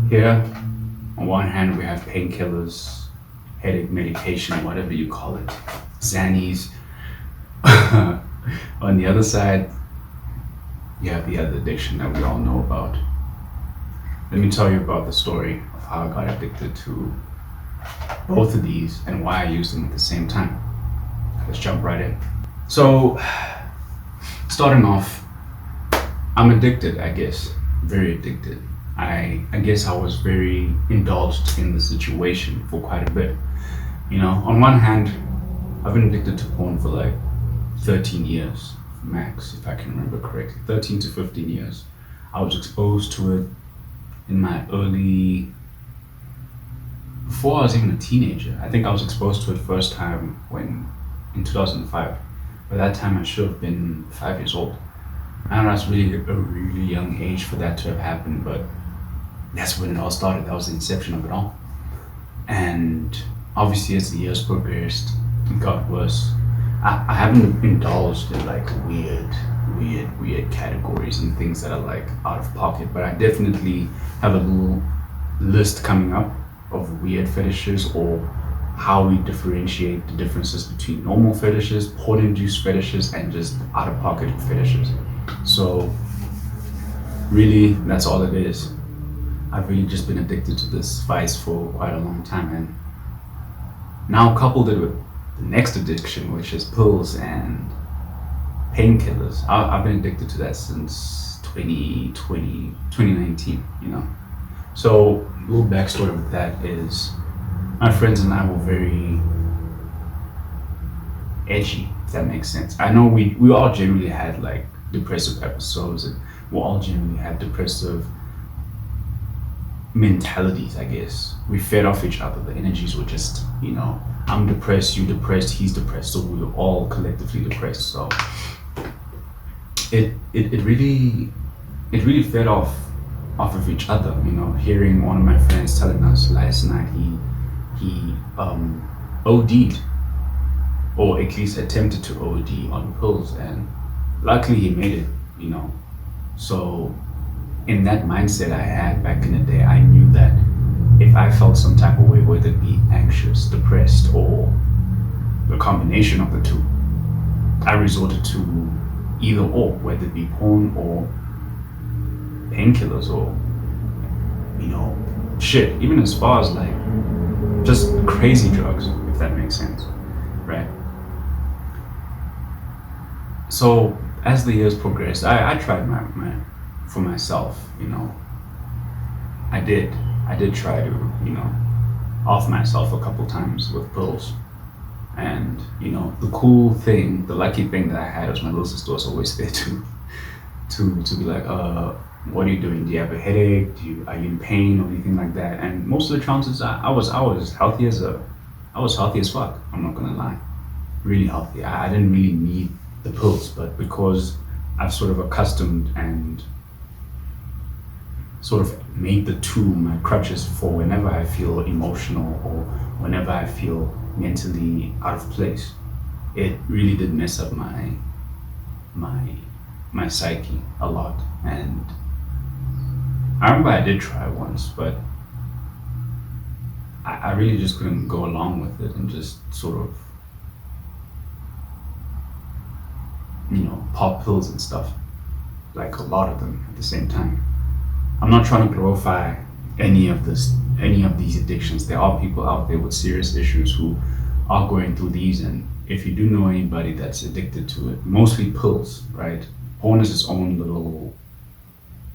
Here, on one hand, we have painkillers, headache medication, whatever you call it, Xannies. On the other side, you have the other addiction that we all know about. Let me tell you about the story of how I got addicted to both of these and why I used them at the same time. Let's jump right in. So, starting off, I'm addicted, I guess, very addicted. I guess I was very indulged in the situation for quite a bit. On one hand, I've been addicted to porn for like 13 years, max, if I can remember correctly, 13 to 15 years. I was exposed to it in my before I was even a teenager. I think I was exposed to it first time in 2005. By that time, I should have been 5 years old. I don't know, it's really a really young age for that to have happened, but that's when it all started. That was the inception of it all. And obviously, as the years progressed, it got worse. I haven't indulged in like weird categories and things that are like out of pocket, but I definitely have a little list coming up of weird fetishes, or how we differentiate the differences between normal fetishes, porn-induced fetishes, and just out-of-pocket fetishes. So really, that's all it is. I've really just been addicted to this vice for quite a long time, and now coupled it with the next addiction, which is pills and painkillers. I've been addicted to that since 2019, So a little backstory with that is my friends and I were very edgy, if that makes sense. I know we all generally had like depressive episodes, and we all generally had depressive mentalities, I guess. We fed off each other. The energies were just, I'm depressed, you depressed, he's depressed, so we were all collectively depressed. So it really fed off of each other. Hearing one of my friends telling us last night he OD'd, or at least attempted to OD on pills, and luckily he made it. So in that mindset I had back in the day, I knew that if I felt some type of way, whether it be anxious, depressed, or the combination of the two, I resorted to either or, whether it be porn or painkillers, or shit, even as far as like just crazy drugs, if that makes sense, right? So as the years progressed, I tried my for myself. I did try to off myself a couple times with pills. And the cool thing, the lucky thing that I had was my little sister was always there to be like, what are you doing? Do you have a headache? Are you in pain or anything like that? And most of the chances, I was healthy as fuck. I'm not gonna lie, really healthy. I didn't really need the pills, but because I've sort of accustomed and sort of made the two my crutches for whenever I feel emotional or whenever I feel mentally out of place, it really did mess up my psyche a lot. And I remember I did try once, but I really just couldn't go along with it and just sort of pop pills and stuff, like a lot of them at the same time. I'm not trying to glorify any of these addictions. There are people out there with serious issues who are going through these, and if you do know anybody that's addicted to it, mostly pills, right? Porn is its own little,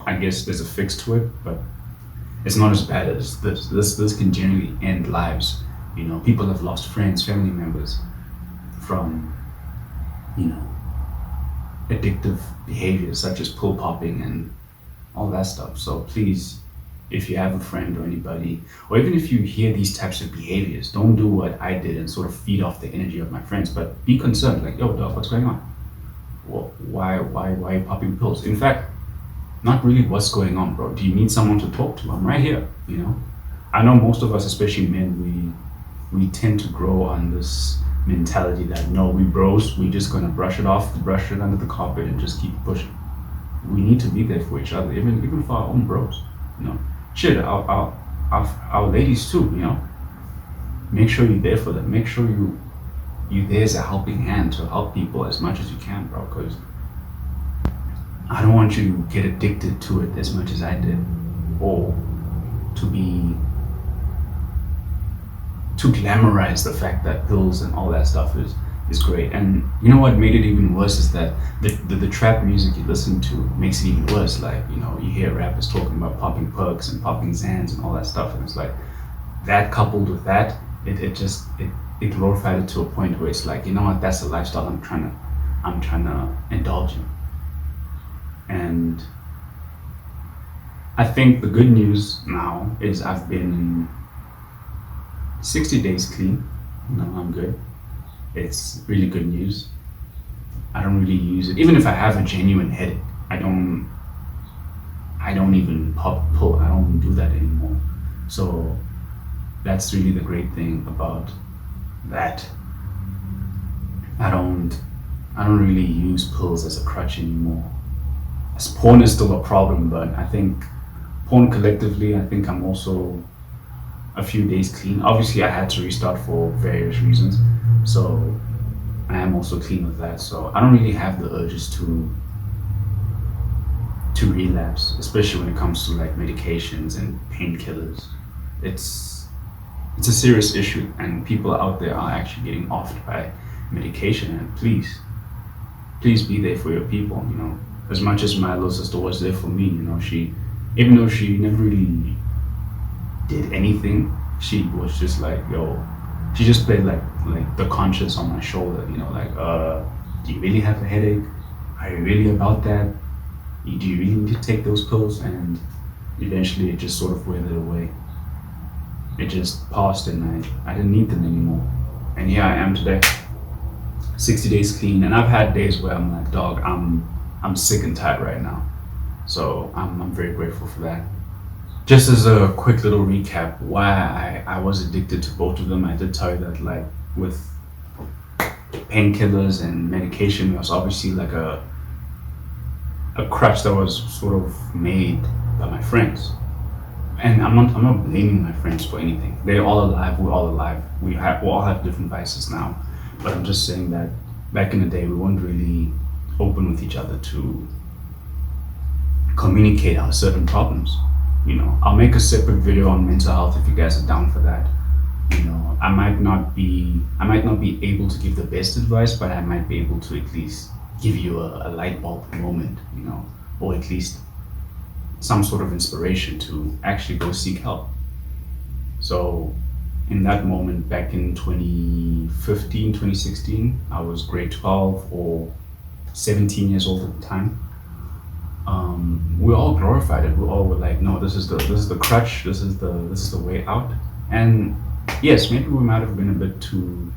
I guess there's a fix to it, but it's not as bad as this. This can generally end lives. People have lost friends, family members from, addictive behaviors such as pill popping and all that stuff. So please, if you have a friend or anybody, or even if you hear these types of behaviors, don't do what I did and sort of feed off the energy of my friends, but be concerned, like, yo, dog, what's going on? Why are you popping pills? In fact, not really what's going on, bro. Do you need someone to talk to? I'm right here, I know most of us, especially men, we tend to grow on this mentality that, no, we bros, we just gonna brush it under the carpet and just keep pushing. We need to be there for each other, even for our own bros, shit, our ladies too, you know. Make sure you're there for them. Make sure you there as a helping hand to help people as much as you can, bro. Because I don't want you to get addicted to it as much as I did, or to glamorize the fact that pills and all that stuff is great. And you know what made it even worse is that the trap music you listen to makes it even worse. Like, you know, you hear rappers talking about popping perks and popping Xans and all that stuff, and it's like that coupled with that, it glorified it to a point where it's like, you know what, that's the lifestyle I'm trying to indulge in. And I think the good news now is I've been 60 days clean. No, I'm good. It's really good news. I don't really use it. Even if I have a genuine headache, I don't even pull. I don't do that anymore. So that's really the great thing about that. I don't really use pills as a crutch anymore. As porn is still a problem, but I think porn collectively, I think I'm also a few days clean. Obviously, I had to restart for various reasons, so I am also clean with that. So I don't really have the urges to relapse, especially when it comes to like medications and painkillers. It's a serious issue, and people out there are actually getting offed by medication. And please be there for your people. You know, as much as my little sister was there for me. You know, even though she never really did anything, she was just like, yo, she just played like the conscience on my shoulder, you know, like, do you really have a headache? Are you really about that? Do you really need to take those pills? And eventually it just sort of withered away. It just passed, and I didn't need them anymore. And here I am today, 60 days clean, and I've had days where I'm like, dog, I'm sick and tired right now. So I'm very grateful for that. Just as a quick little recap, why I was addicted to both of them, I did tell you that, like, with painkillers and medication, it was obviously like a crutch that was sort of made by my friends. And I'm not blaming my friends for anything. They're all alive, we're all alive. We all have different vices now. But I'm just saying that back in the day, we weren't really open with each other to communicate our certain problems. You know, I'll make a separate video on mental health if you guys are down for that. You know, I might not be able to give the best advice, but I might be able to at least give you a light bulb moment, you know, or at least some sort of inspiration to actually go seek help. So in that moment back in 2015, 2016, I was grade 12 or 17 years old at the time. We all glorified it. We all were like, no, this is the crutch, this is the way out. And yes, maybe we might have been a bit too,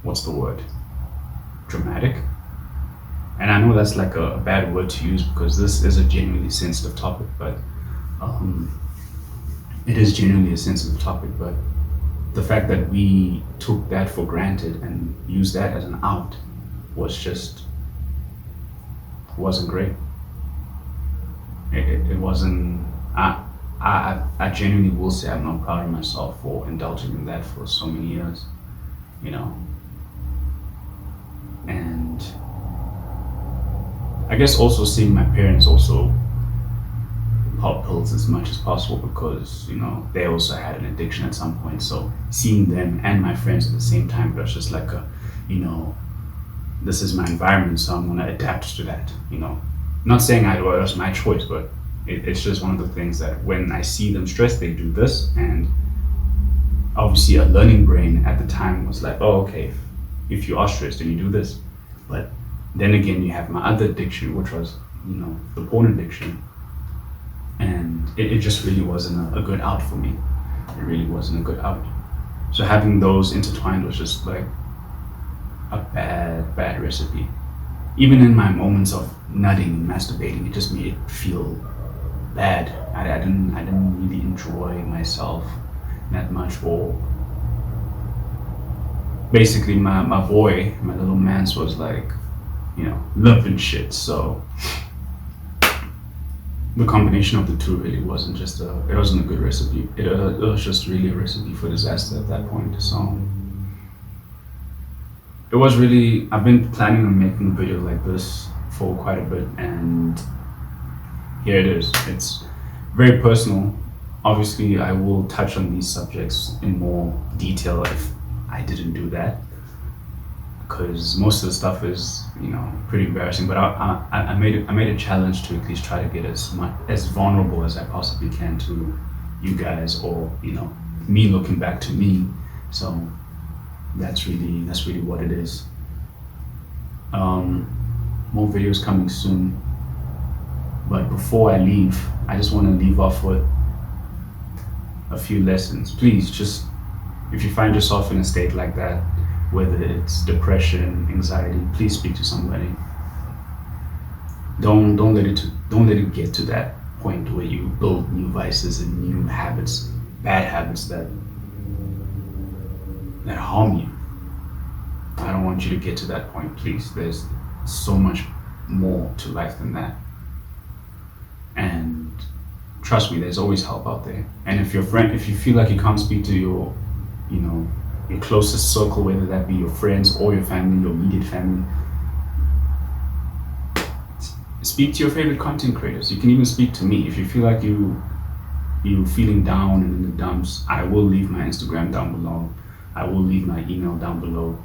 what's the word, dramatic. And I know that's like a bad word to use because this is a genuinely sensitive topic, but it is genuinely a sensitive topic. But the fact that we took that for granted and used that as an out wasn't great. It wasn't. I genuinely will say I'm not proud of myself for indulging in that for so many years, you know. And I guess also seeing my parents also pop pills as much as possible because, you know, they also had an addiction at some point. So seeing them and my friends at the same time, it was just like you know, this is my environment, so I'm gonna adapt to that, you know. Not saying it was my choice, but it's just one of the things that when I see them stressed, they do this. And obviously a learning brain at the time was like, oh, okay, if you are stressed, then you do this. But then again, you have my other addiction, which was, you know, the porn addiction. And it just really wasn't a good out for me. It really wasn't a good out. So having those intertwined was just like a bad recipe. Even in my moments of nutting and masturbating, it just made it feel bad. I didn't really enjoy myself that much. Or basically my little mans was like, you know, loving shit. So the combination of the two really wasn't just it wasn't a good recipe. It was just really a recipe for disaster at that point. So it was really, I've been planning on making a video like this for quite a bit, and here it is. It's very personal. Obviously, I will touch on these subjects in more detail if I didn't do that, because most of the stuff is, pretty embarrassing. But I made a challenge to at least try to get as vulnerable as I possibly can to you guys, or me looking back to me. So that's really what it is. More videos coming soon. But before I leave, I just want to leave off with a few lessons. Please, just if you find yourself in a state like that, whether it's depression, anxiety, please speak to somebody. Don't let it get to that point where you build new vices and new habits, bad habits that harm you. I don't want you to get to that point, please. There's so much more to life than that. And trust me, there's always help out there. And if you feel like you can't speak to your closest circle, whether that be your friends or your family, your immediate family, speak to your favorite content creators. You can even speak to me. If you feel like you're feeling down and in the dumps, I will leave my Instagram down below. I will leave my email down below.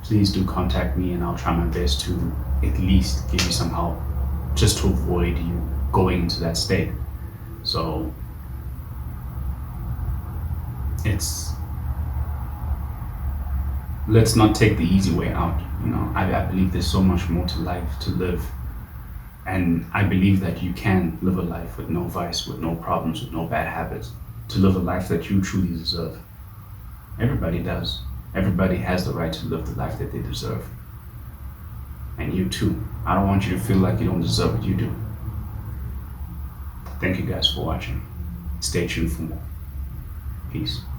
Please do contact me, and I'll try my best to at least give you some help, just to avoid you going into that state. So let's not take the easy way out. I believe there's so much more to life to live, and I believe that you can live a life with no vice, with no problems, with no bad habits, to live a life that you truly deserve. Everybody does. Everybody has the right to live the life that they deserve. And you too. I don't want you to feel like you don't deserve what you do. Thank you guys for watching. Stay tuned for more. Peace.